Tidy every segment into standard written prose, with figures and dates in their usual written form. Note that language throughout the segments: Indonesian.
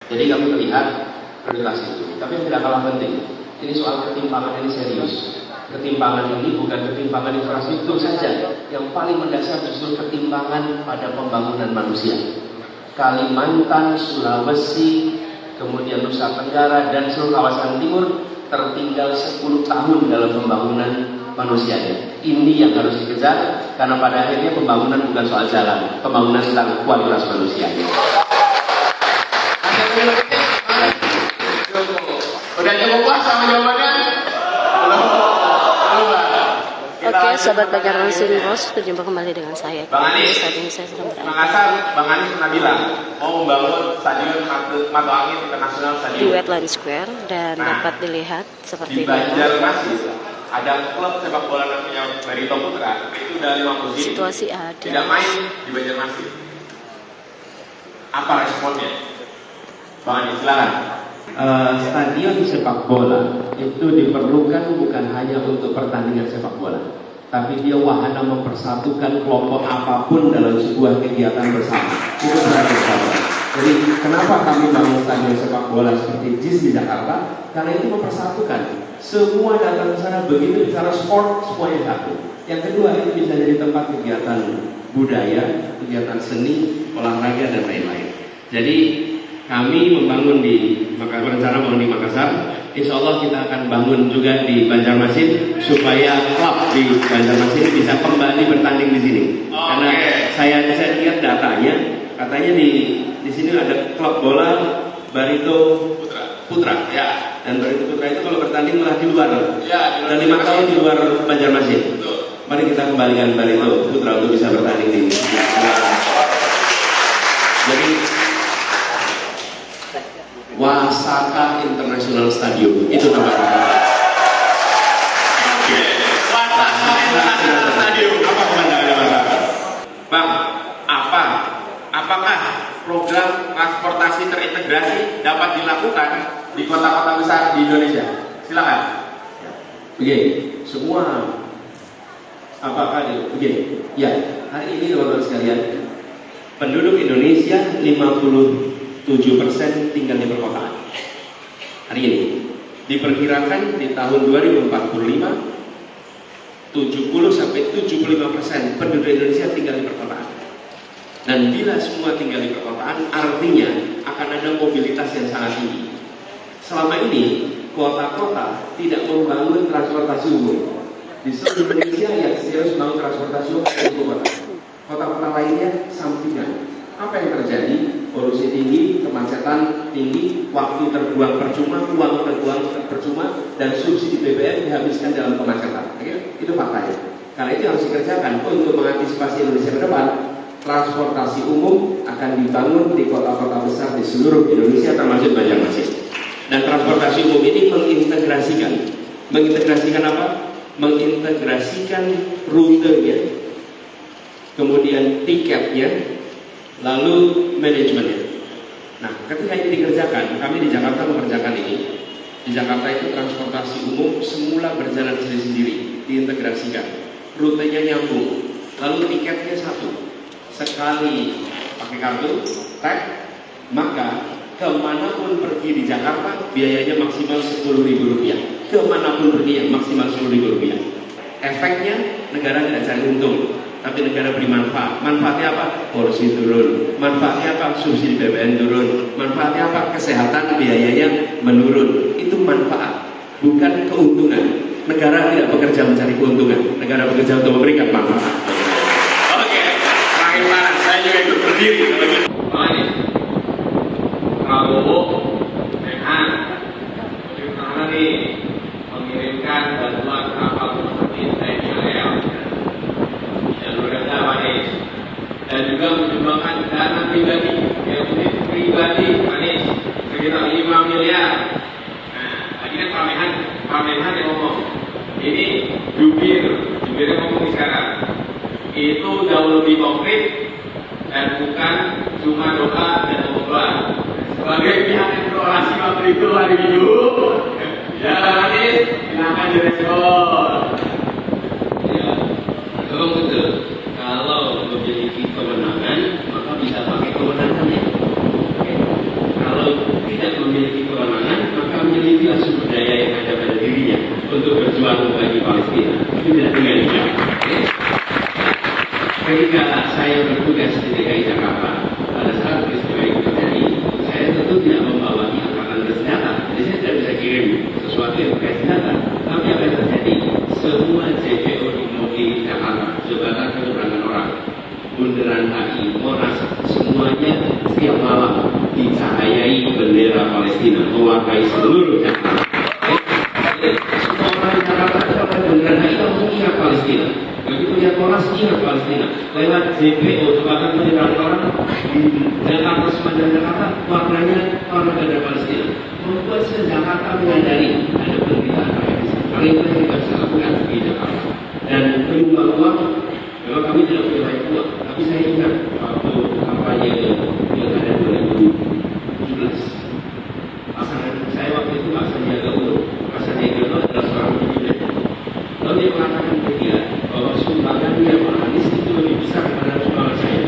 Jadi kami melihat prioritas itu. Tapi yang tidak kalah penting, ini soal ketimpangan ini serius. Ketimpangan ini bukan ketimpangan infrastruktur saja. Yang paling mendasar justru ketimpangan pada pembangunan manusia. Kalimantan, Sulawesi, kemudian Nusa Tenggara dan seluruh kawasan timur tertinggal 10 tahun dalam pembangunan manusianya. Ini yang harus dikejar, karena pada akhirnya pembangunan bukan soal jalan, pembangunan tentang kualitas manusia. Udah cukup puas sama jawabannya? Oke, sobat Banjarmasin Bos, berjumpa kembali dengan saya. Bang Anies, saat ini saya sedang berada Makassar, Bang Anies pernah bilang mau membangun stadion Mato Angin International di Stadium Wetland Square dan dapat dilihat seperti di Banjarmasin. Ada klub sepak bola namanya Barito Putra, itu udah 5 musim situasi ada. tidak main di Banjarmasin. Apa responnya? Bang Anies, silakan. Stadion sepak bola itu diperlukan bukan hanya untuk pertandingan sepak bola, tapi dia wahana mempersatukan kelompok apapun dalam sebuah kegiatan bersama. Itu berarti bersama. Jadi kenapa kami bangun stadion sepak bola seperti JIS di Jakarta? Karena itu mempersatukan. Semua datang ke sana, begitu bicara sport semuanya satu. Yang kedua, itu bisa jadi tempat kegiatan budaya, kegiatan seni, olahraga dan lain-lain. Jadi kami membangun berencana bangun di Makassar. Insya Allah kita akan bangun juga di Banjarmasin supaya klub di Banjarmasin bisa kembali bertanding di sini. Karena saya lihat datanya, katanya di sini ada klub bola Barito Putra, ya. Dan Barito Putra itu kalau bertanding malah di luar. Ya, dan 5 tahun di luar Banjarmasin. Mari kita kembalikan Barito Putra untuk bisa bertanding di sini. Jadi Wasaka International Stadium itu namanya. Wasaka International Stadium. Apa pemandangannya, Bang? Apakah program transportasi terintegrasi dapat dilakukan di kota-kota besar di Indonesia? Silakan. Oke, semua apakah begini? Ya, hari ini teman-teman sekalian, penduduk Indonesia 57% tinggal di perkotaan. Hari ini diperkirakan di tahun 2045 70-75% penduduk Indonesia tinggal di perkotaan. Dan bila semua tinggal di perkotaan, artinya akan ada mobilitas yang sangat tinggi. Selama ini kota-kota tidak membangun transportasi umum. Di seluruh Indonesia yang serius membangun transportasi umum di ibu kota. Kota-kota lainnya sampingan. Apa yang terjadi? Polusi tinggi, kemacetan tinggi, waktu terbuang percuma, uang terbuang percuma, dan subsidi BBM dihabiskan dalam kemacetan. Itu faktanya. Karena itu harus dikerjakan untuk mengantisipasi Indonesia ke depan. Transportasi umum akan dibangun di kota-kota besar di seluruh Indonesia termasuk Banjarmasin. Dan transportasi umum ini mengintegrasikan apa? Mengintegrasikan rutenya, kemudian tiketnya, lalu manajemennya. Nah, ketika ini dikerjakan, kami di Jakarta mengerjakan ini. Di Jakarta itu transportasi umum semula berjalan sendiri-sendiri, diintegrasikan. Rutenya nyambung, lalu tiketnya satu. Sekali pakai kartu, tag, maka kemanapun pergi di Jakarta biayanya maksimal Rp10.000. Kemanapun pergi yang maksimal Rp10.000. Efeknya negara tidak cari untung, tapi negara beri manfaat. Manfaatnya apa? Polusi turun. Manfaatnya apa? Subsidi BBM turun. Manfaatnya apa? Kesehatan biayanya menurun. Itu manfaat, bukan keuntungan. Negara tidak bekerja mencari keuntungan. Negara bekerja untuk memberikan manfaat. Oke, terakhir mana? Saya juga ikut berdiri. Prabowo, Menhan, bagaimana nih mengirimkan bantuan kapal seperti TNI AL dan juga menyumbangkan dana pribadi, Anies sekitar 5 miliar. Nah, tadi kan Pak Menhan yang ngomong, ini jubirnya ngomong sekarang, itu jauh lebih konkret dan bukan cuma doa dan doa. Sebagai pihak yang berorasi waktu itu hari Minggu, ya Anies, silakan direspon. Ya, memang betul. Kalau memiliki kewenangan, maka bisa pakai kewenangannya. Kalau Palestina, mewakili seluruh Jakarta. Semua orang di Jakarta itu akan beneran langsung iya Palestina. Begitu lihat Monas iya Palestina. Lewat JPO, bahkan penyebaran orang di Jakarta, sepanjang Jakarta, warnanya warna negara Palestina. Membuat Jakarta menyadari ada penderitaan rakyat di sini. Hal itu yang kita bisa lakukan di Jakarta. Dan menyumbang uang, memang kami tidak punya banyak uang, tapi saya ingat waktu kampanye pilkada 2017, pasangan saya waktu itu Pak Sandiaga Uno. Pak Sandiaga Uno adalah seorang penyidik. Lalu dia mengatakan ke dia bahwa sumbangan dia Pak Anies itu lebih besar daripada sumbangan saya.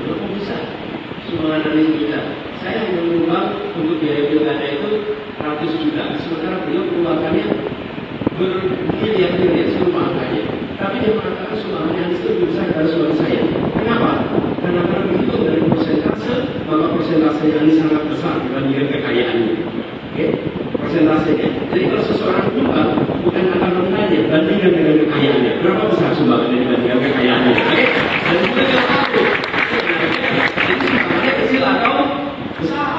Lalu kok bisa? Sumbangan Anies juga. Saya hanya menyumbang untuk biaya pilkada itu ratus juta, sementara beliau keluarkannya bermiliar-miliar semua angkanya. Tapi dia mengatakan sumbangan Anies itu lebih besar dari sumbangan saya. Kenapa? Karena kalau begitu dari persentase, maka persentase Anies sangat besar dibandingkan kekayaannya. Oke? Persentasenya. Jadi kalau seseorang nyumbang, bukan angka nominalnya, bandingkan dengan kekayaannya. Berapa besar sumbangannya dibandingkan kekayaannya? Oke? Dan juga dia tahu. Jadi sumbangannya kecil atau besar.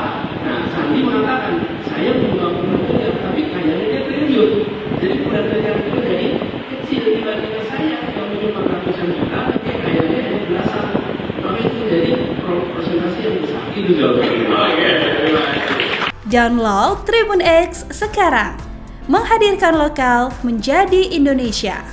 Nah, Sandi mengatakan, saya menyumbang miliar, tapi kayaknya dia triliun. Jadi bulan miliar itu jadi kecil dibandingkan saya yang menyumbang ratusan juta, tapi kayaknya hanya belasan. Maka itu jadi persentase yang besar. Itu jawabannya. Download Tribun X sekarang, menghadirkan lokal menjadi Indonesia.